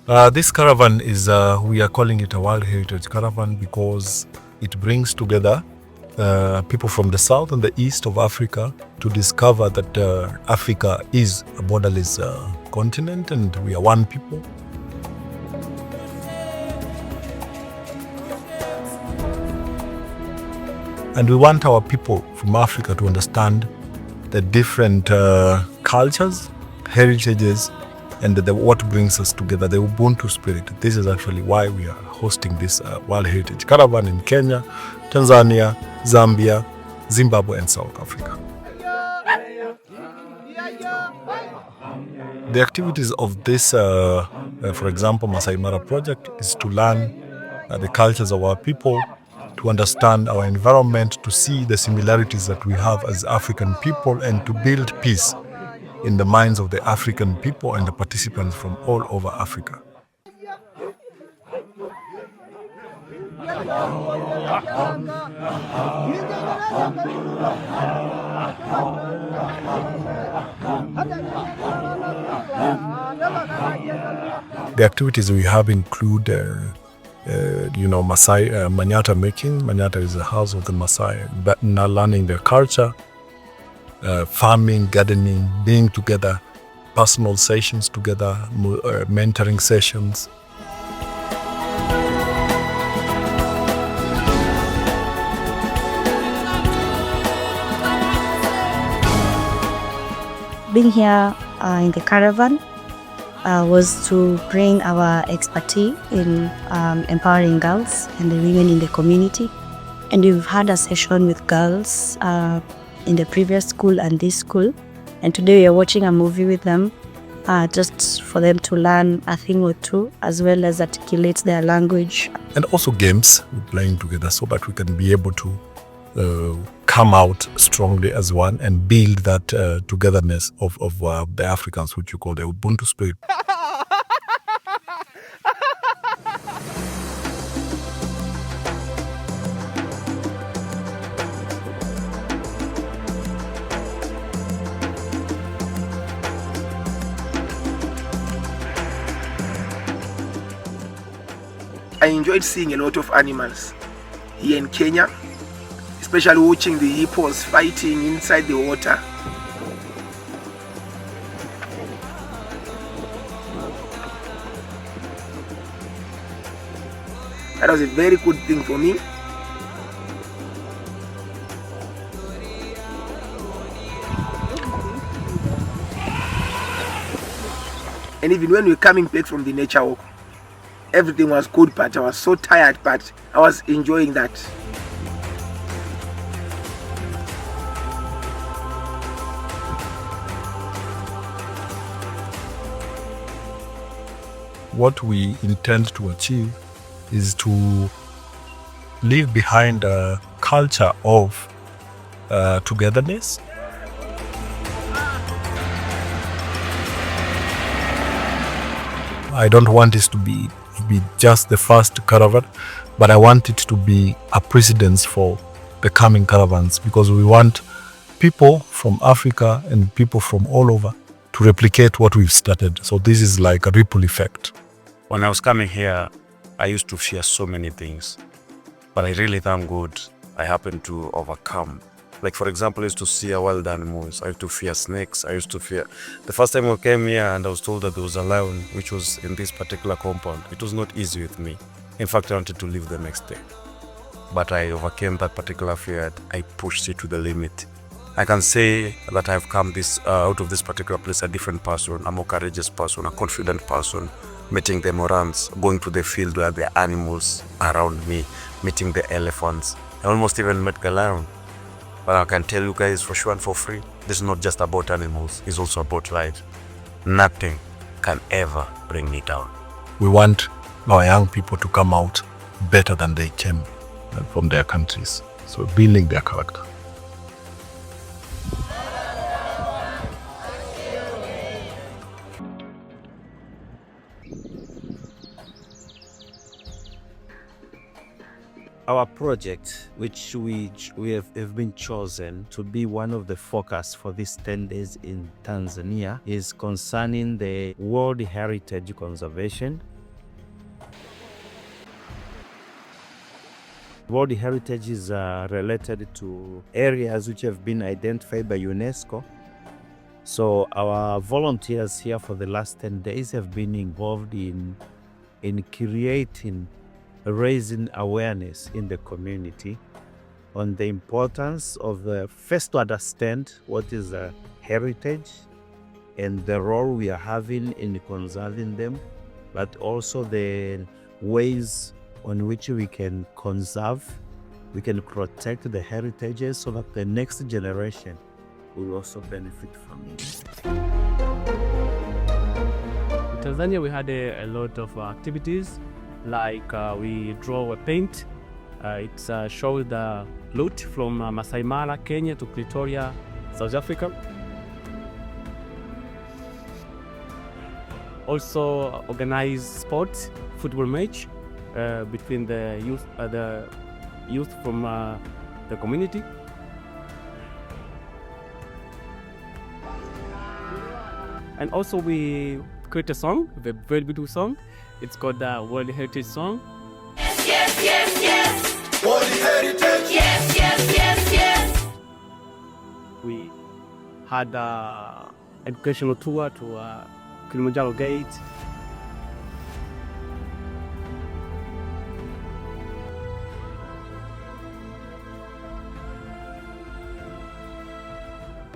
This caravan is, we are calling it a World Heritage Caravan because it brings together people from the south and the east of Africa to discover that Africa is a borderless continent and we are one people. And we want our people from Africa to understand the different cultures, heritages, and what brings us together, the Ubuntu spirit. This is actually why we are hosting this World Heritage Caravan in Kenya, Tanzania, Zambia, Zimbabwe, and South Africa. The activities of this, for example, Masai Mara project is to learn the cultures of our people, to understand our environment, to see the similarities that we have as African people, and to build peace in the minds of the African people and the participants from all over Africa. The activities we have include Masai Manyata making. Manyata is the house of the Masai, but now learning their culture, farming, gardening, being together, personal sessions together, mentoring sessions. Being here in the caravan was to bring our expertise in empowering girls and the women in the community. And we've had a session with girls in the previous school and this school. And today we are watching a movie with them just for them to learn a thing or two, as well as articulate their language. And also games, we're playing together so that we can be able to come out strongly as one and build that togetherness of the Africans, which you call the Ubuntu spirit. I enjoyed seeing a lot of animals here in Kenya, especially watching the hippos fighting inside the water. That was a very good thing for me. And even when we were coming back from the nature walk, everything was good, but I was so tired, but I was enjoying that. What we intend to achieve is to leave behind a culture of togetherness. I don't want this to be just the first caravan, but I want it to be a precedence for the coming caravans, because we want people from Africa and people from all over to replicate what we've started. So this is like a ripple effect. When I was coming here, I used to fear so many things, but I really thank God I happened to overcome. Like, for example, I used to see wild animals. I used to fear snakes. I used to fear... The first time I came here and I was told that there was a lion which was in this particular compound, it was not easy with me. In fact, I wanted to leave the next day. But I overcame that particular fear. I pushed it to the limit. I can say that I've come out of this particular place a different person, a more courageous person, a confident person, meeting the Morans, going to the field where there are animals around me, meeting the elephants. I almost even met the lion. But I can tell you guys for sure and for free, this is not just about animals, it's also about life. Nothing can ever bring me down. We want our young people to come out better than they came from their countries. So building their character. Our project, which we have been chosen to be one of the focus for these 10 days in Tanzania, is concerning the World Heritage Conservation World Heritage is related to areas which have been identified by UNESCO. So our volunteers here for the last 10 days have been involved in raising awareness in the community on the importance of first to understand what is a heritage and the role we are having in conserving them, but also the ways on which we can conserve, we can protect the heritages so that the next generation will also benefit from it. In Tanzania, we had a lot of activities, like we draw a paint. It shows the route from Masai Mara, Kenya to Pretoria, South Africa. Also organize sports, football match between the youth from the community. And also we create a song, a very beautiful song. It's called the World Heritage Song. Yes, yes, yes, yes. World Heritage. Yes, yes, yes, yes. We had an educational tour to Kilimanjaro Gate.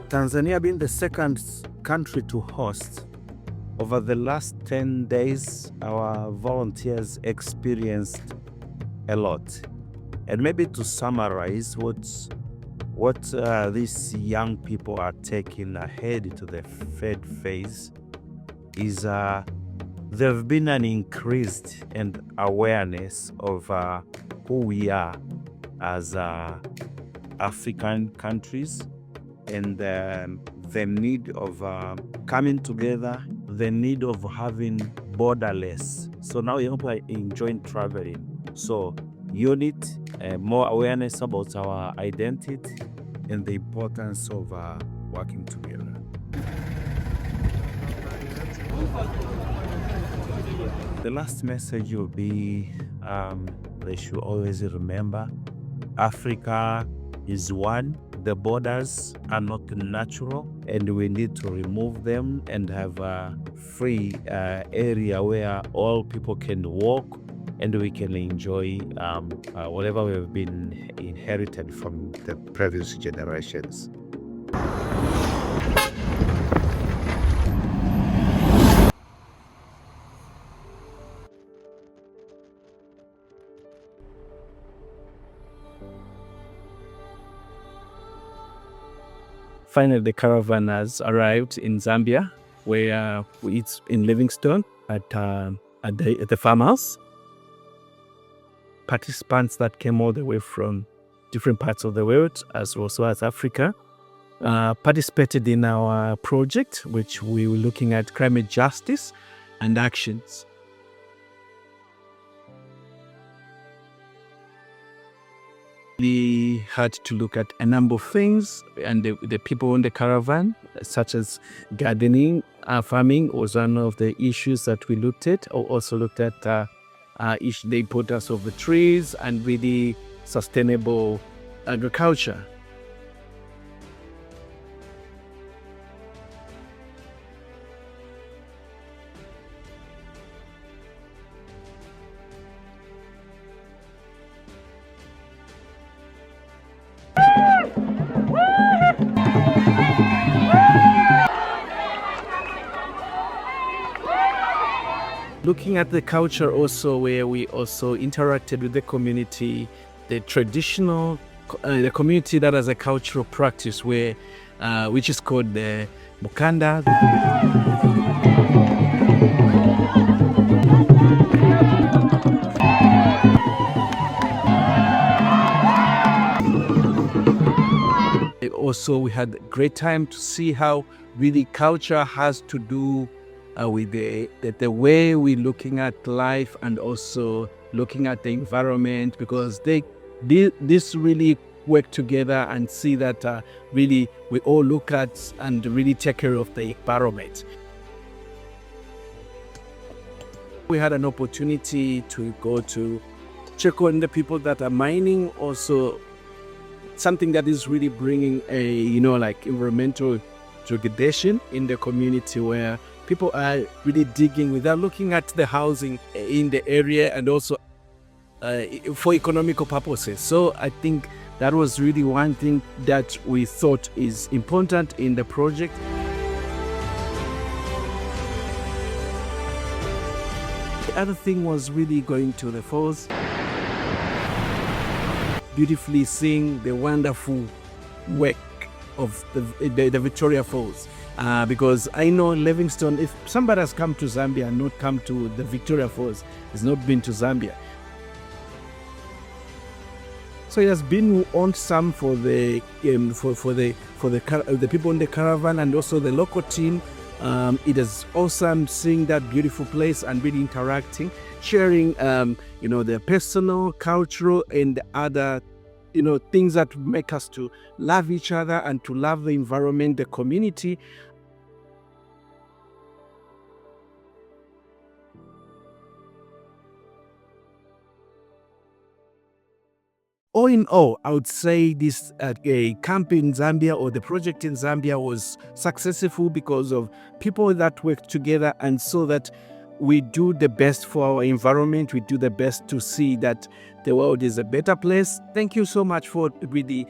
Tanzania being the second country to host, over the last 10 days, our volunteers experienced a lot. And maybe to summarize what these young people are taking ahead to the third phase is there've been an increased and awareness of who we are as African countries, and the need of coming together, the need of having borderless. So now young people are enjoying traveling. So unit, more awareness about our identity and the importance of working together. The last message will be they should always remember Africa is one. The borders are not natural, and we need to remove them and have a free area where all people can walk and we can enjoy whatever we have been inherited from the previous generations. Finally, the caravan has arrived in Zambia, where it's in Livingstone at the farmhouse. Participants that came all the way from different parts of the world, as also as Africa, participated in our project, which we were looking at climate justice and actions. We had to look at a number of things, and the people in the caravan, such as gardening, farming was one of the issues that we looked at. We also looked at the importance of the trees and really sustainable agriculture. Looking at the culture also, where we also interacted with the community, the traditional, the community that has a cultural practice where, which is called the Mukanda. Also, we had a great time to see how really culture has to do with the way we're looking at life and also looking at the environment, because this really work together and see that really we all look at and really take care of the environment. We had an opportunity to go to check on the people that are mining, also something that is really bringing a, like environmental degradation in the community, where people are really digging without looking at the housing in the area, and also for economical purposes. So I think that was really one thing that we thought is important in the project. The other thing was really going to the falls, beautifully seeing the wonderful work of the Victoria Falls. Because I know Livingstone, if somebody has come to Zambia and not come to the Victoria Falls, has not been to Zambia. So it has been awesome for the people in the caravan and also the local team. It is awesome seeing that beautiful place and really interacting, sharing, their personal, cultural, and other, things that make us to love each other and to love the environment, the community. All in all, I would say this camp in Zambia, or the project in Zambia, was successful because of people that work together, and so that we do the best for our environment. We do the best to see that the world is a better place. Thank you so much for really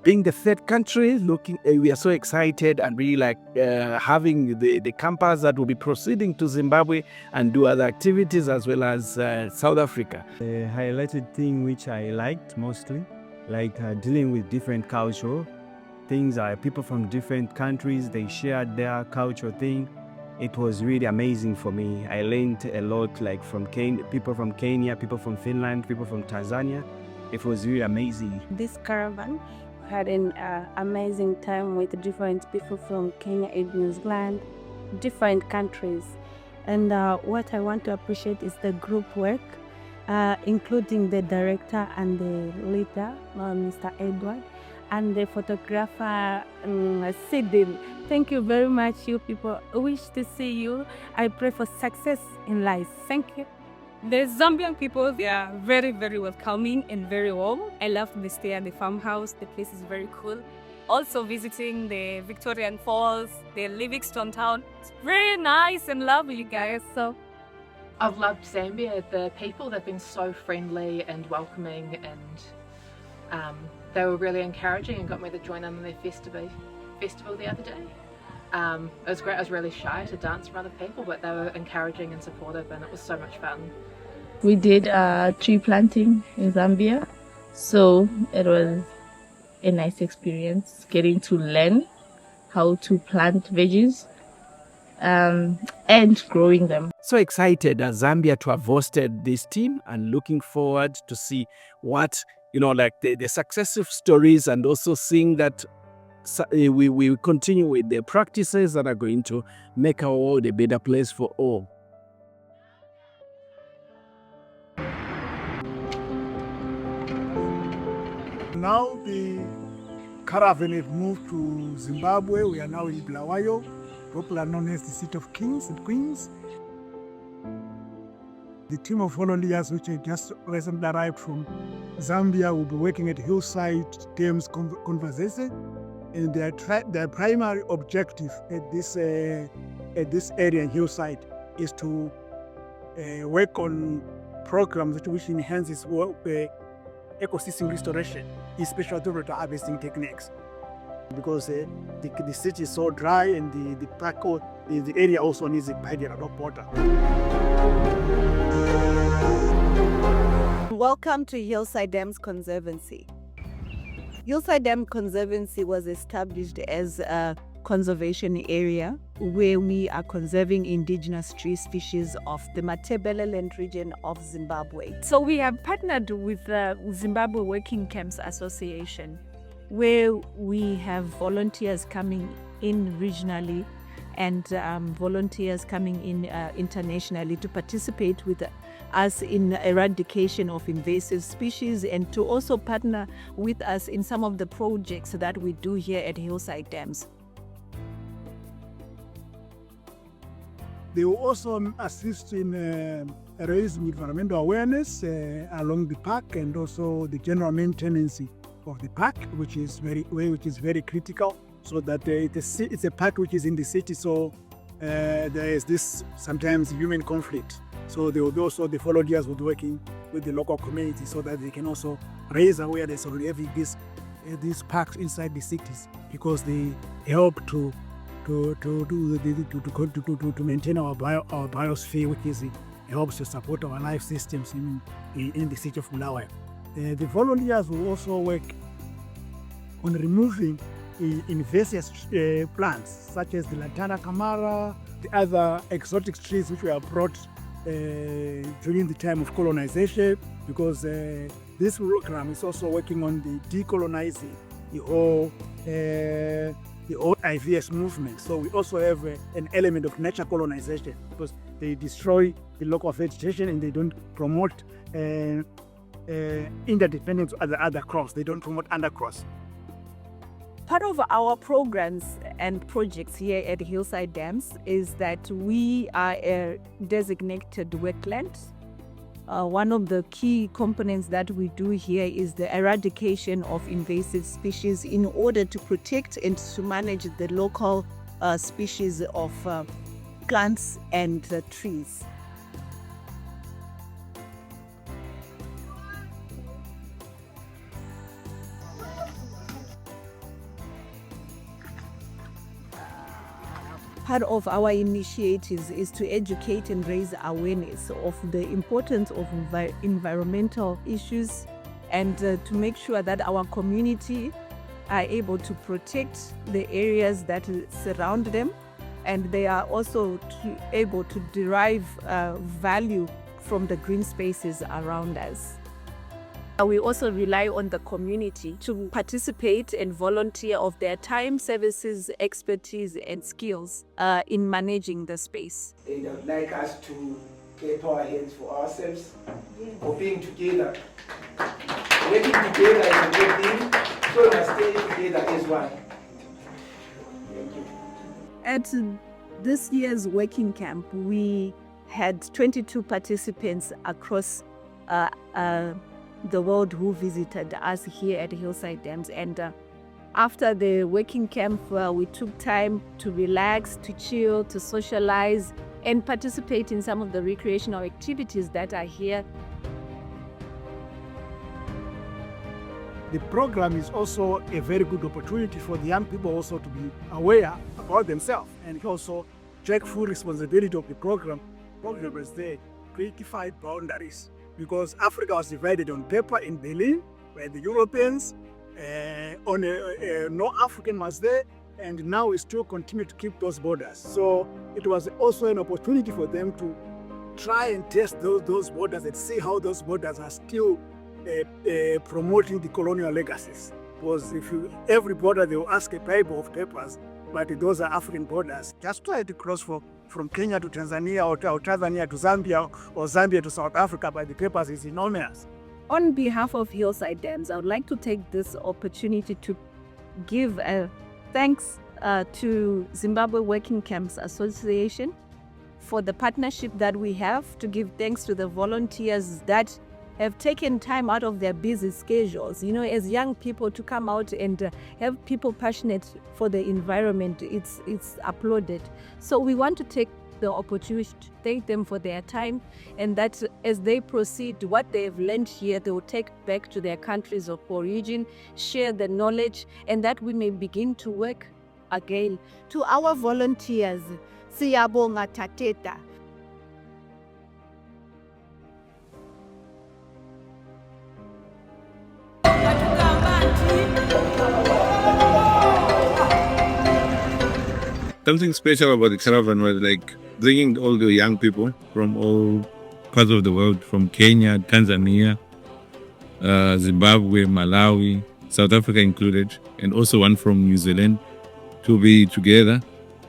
being the third country. We are so excited and really having the campers that will be proceeding to Zimbabwe and do other activities, as well as South Africa. The highlighted thing which I liked mostly, dealing with different cultural things. People from different countries, they shared their cultural thing. It was really amazing for me. I learned a lot, from people from Kenya, people from Finland, people from Tanzania. It was really amazing. This caravan had an amazing time with different people from Kenya and New Zealand, different countries. And what I want to appreciate is the group work, including the director and the leader, Mr. Edward, and the photographer, Sydney. Thank you very much, you people. I wish to see you. I pray for success in life. Thank you. The Zambian people, they are very, very welcoming and very warm. I love the stay at the farmhouse. The place is very cool. Also visiting the Victorian Falls, the Livingstone town. It's very nice and lovely, guys. So I've loved Zambia. The people, they've been so friendly and welcoming, and they were really encouraging and got me to join in their festival the other day. It was great. I was really shy to dance from other people, but they were encouraging and supportive, and it was so much fun. We did tree planting in Zambia, so it was a nice experience getting to learn how to plant veggies and growing them. So excited as Zambia to have hosted this team, and looking forward to see what, the successive stories, and also seeing that we continue with the practices that are going to make our world a better place for all. Now the caravan have moved to Zimbabwe. We are now in Bulawayo, popularly known as the City of Kings and Queens. The team of volunteers which just recently arrived from Zambia will be working at Hillside Dams Conservancy, and their primary objective at this area in Hillside is to work on programs which enhances ecosystem restoration, especially through harvesting techniques. Because the city is so dry, and the area also needs a lot of water. Welcome to Hillside Dams Conservancy. Hillside Dam Conservancy was established as a conservation area where we are conserving indigenous tree species of the Matebeleland region of Zimbabwe. So we have partnered with the Zimbabwe Working Camps Association, where we have volunteers coming in regionally and volunteers coming in internationally to participate with us in eradication of invasive species, and to also partner with us in some of the projects that we do here at Hillside Dams. They will also assist in raising environmental awareness along the park and also the general maintenance of the park, which is very critical. So that it's a park which is in the city, so there is this sometimes human conflict. So they will also, the volunteers would working with the local community so that they can also raise awareness of having these parks inside the cities, because they help to maintain our biosphere, which is helps to support our life systems in the city of Bulawayo. The volunteers will also work on removing invasive plants such as the Lantana camara, the other exotic trees which were brought during the time of colonization, because this program is also working on the decolonizing the whole IVS movement. So we also have an element of nature colonization, because they destroy the local vegetation and they don't promote interdependence of the other crops. They don't promote undercrops. Part of our programs and projects here at Hillside Dams is that we are a designated wetland. One of the key components that we do here is the eradication of invasive species in order to protect and to manage the local species of plants and trees. Part of our initiatives is to educate and raise awareness of the importance of environmental issues, and to make sure that our community are able to protect the areas that surround them, and they are also able to derive value from the green spaces around us. We also rely on the community to participate and volunteer of their time, services, expertise, and skills in managing the space. They would like us to clap our hands for ourselves, for being together. Working together is a good thing, so we must stay together as one. At this year's working camp, we had 22 participants across the world who visited us here at Hillside Dams. And after the working camp, we took time to relax, to chill, to socialize, and participate in some of the recreational activities that are here. The program is also a very good opportunity for the young people also to be aware about themselves and also take full responsibility of the program. Program is the predefined boundaries, because Africa was divided on paper in Berlin by the Europeans, no African was there, and now we still continue to keep those borders. So it was also an opportunity for them to try and test those borders and see how those borders are still promoting the colonial legacies. Because every border they will ask a Bible of papers, but those are African borders. Just try to cross from Kenya to Tanzania, or Tanzania to Zambia, or Zambia to South Africa, but the papers is enormous. On behalf of Hillside Dams, I would like to take this opportunity to give thanks to Zimbabwe Working Camps Association for the partnership that we have, to give thanks to the volunteers that have taken time out of their busy schedules, as young people, to come out and have people passionate for the environment. It's applauded. So we want to take the opportunity to thank them for their time, and that as they proceed, what they have learned here, they will take back to their countries of origin, share the knowledge, and that we may begin to work again. To our volunteers, siyabonga tateta. Something special about the caravan was like bringing all the young people from all parts of the world, from Kenya, Tanzania, Zimbabwe, Malawi, South Africa included, and also one from New Zealand, to be together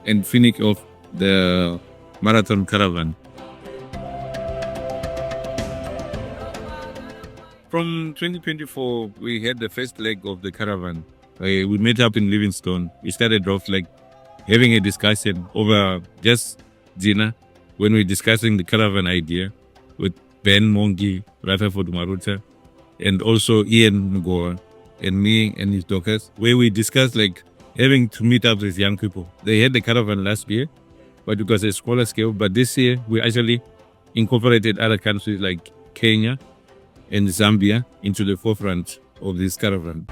and finish off the marathon caravan. From 2024, we had the first leg of the caravan. We met up in Livingstone. We started off like having a discussion over just dinner, when we're discussing the caravan idea with Ben Mongi, Rutherford Maruta, and also Ian Ngoa, and me and his daughters, where we discussed like having to meet up with young people. They had the caravan last year, but it was a smaller scale. But this year, we actually incorporated other countries like Kenya and Zambia into the forefront of this caravan.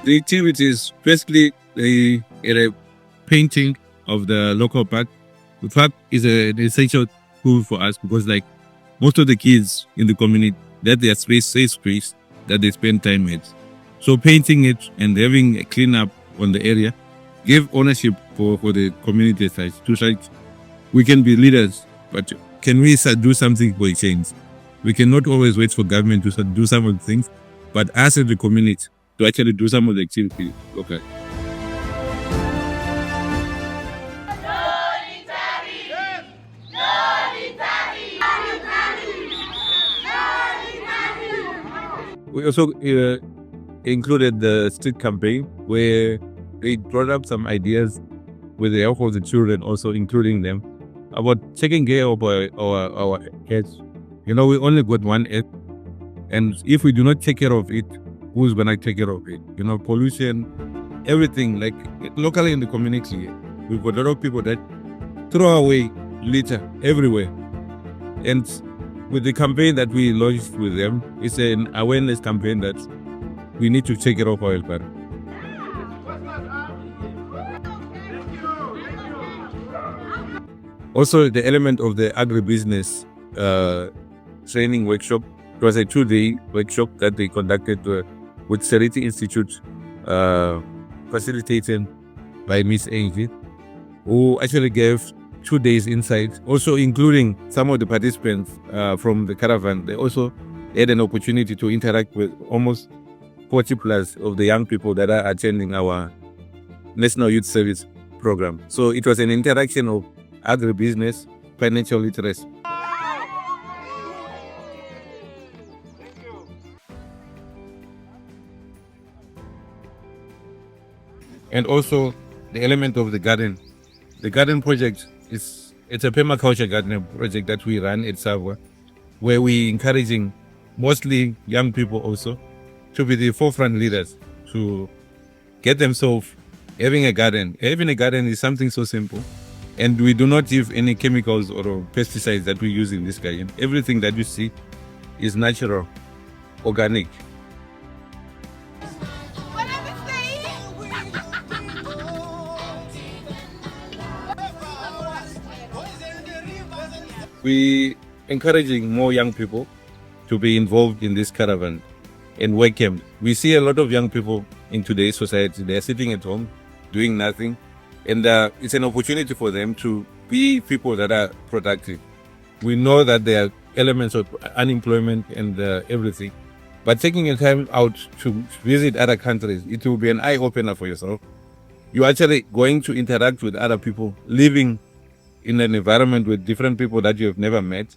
The activities, firstly, they had a painting of the local park. The park is an essential tool for us because like most of the kids in the community, that their safe space that they spend time with. So painting it and having a cleanup on the area give ownership for the community side. To like, we can be leaders, but can we do something for a change? We cannot always wait for government to do some of the things, but us as the community to actually do some of the activities. Okay. We also included the street campaign where we brought up some ideas with the help of the children, also including them, about taking care of our heads. You know, we only got one head, and if we do not take care of it, who's gonna take care of it? You know, pollution, everything. Like locally in the community, we've got a lot of people that throw away litter everywhere, and with the campaign that we launched with them, it's an awareness campaign that we need to take care of our environment. Also, the element of the agribusiness training workshop. It was a 2-day workshop that they conducted with Seriti Institute, facilitated by Miss Angie, who actually gave 2 days insight, also including some of the participants from the caravan. They also had an opportunity to interact with almost 40 plus of the young people that are attending our National Youth Service program. So it was an interaction of agribusiness, financial literacy. And also the element of the garden. The garden project it's a permaculture garden project that we run at Savoy, where we encouraging mostly young people also to be the forefront leaders, to get themselves having a garden. Having a garden is something so simple, and we do not use any chemicals or pesticides that we use in this garden. Everything that you see is natural, organic. We encouraging more young people to be involved in this caravan and work camp. We see a lot of young people in today's society. They're sitting at home doing nothing, and it's an opportunity for them to be people that are productive. We know that there are elements of unemployment and everything, but taking a time out to visit other countries, it will be an eye-opener for yourself. You're actually going to interact with other people, living in an environment with different people that you have never met.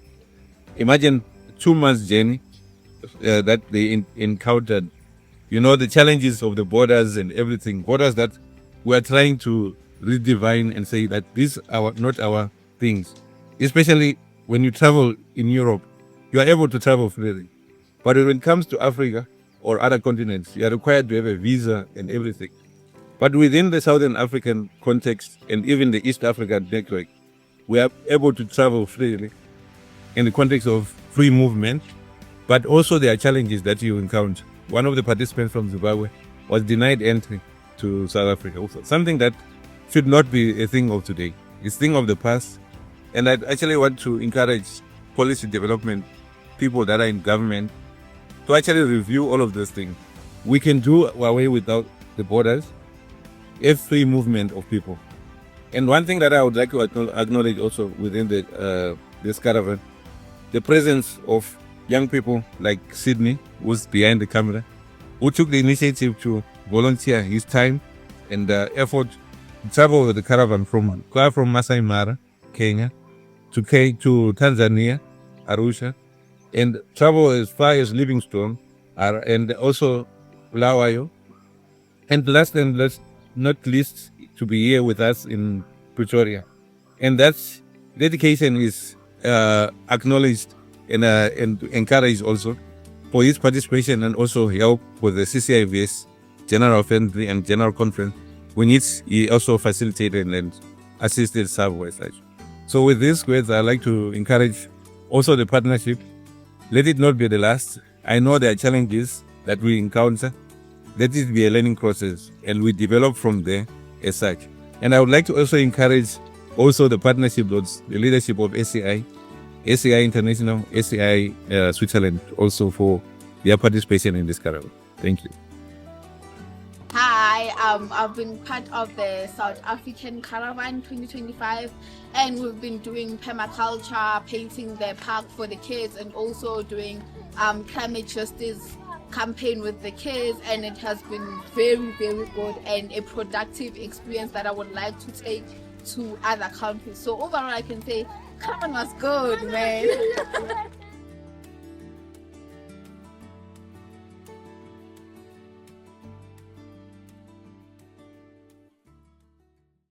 Imagine 2 months journey that they encountered. You know, the challenges of the borders and everything. Borders that we are trying to redefine and say that these are not our things. Especially when you travel in Europe, you are able to travel freely. But when it comes to Africa or other continents, you are required to have a visa and everything. But within the Southern African context and even the East African network, we are able to travel freely in the context of free movement, but also there are challenges that you encounter. One of the participants from Zimbabwe was denied entry to South Africa. Also, something that should not be a thing of today. It's a thing of the past. And I actually want to encourage policy development, people that are in government, to actually review all of those things. We can do away without the borders, a free movement of people. And one thing that I would like to acknowledge also within this caravan, the presence of young people like Sydney, who's behind the camera, who took the initiative to volunteer his time and effort to travel with the caravan from Masai Mara, Kenya, to Tanzania, Arusha, and travel as far as Livingstone, and also Bulawayo. And last not least to be here with us in Pretoria. And that's dedication is acknowledged and encouraged also for his participation and also help with the CCIVS General Assembly and General Conference, which he also facilitated and assisted serve with such. So with this words, I'd like to encourage also the partnership. Let it not be the last. I know there are challenges that we encounter. Let it be a learning process and we develop from there as such. And I would like to also encourage also the partnership, the leadership of SCI International, SCI Switzerland also for their participation in this caravan. Thank you. Hi, I've been part of the South African Caravan 2025 and we've been doing permaculture, painting the park for the kids and also doing climate justice campaign with the kids, and it has been very, very good and a productive experience that I would like to take to other countries. So overall I can say Caravan was good, man.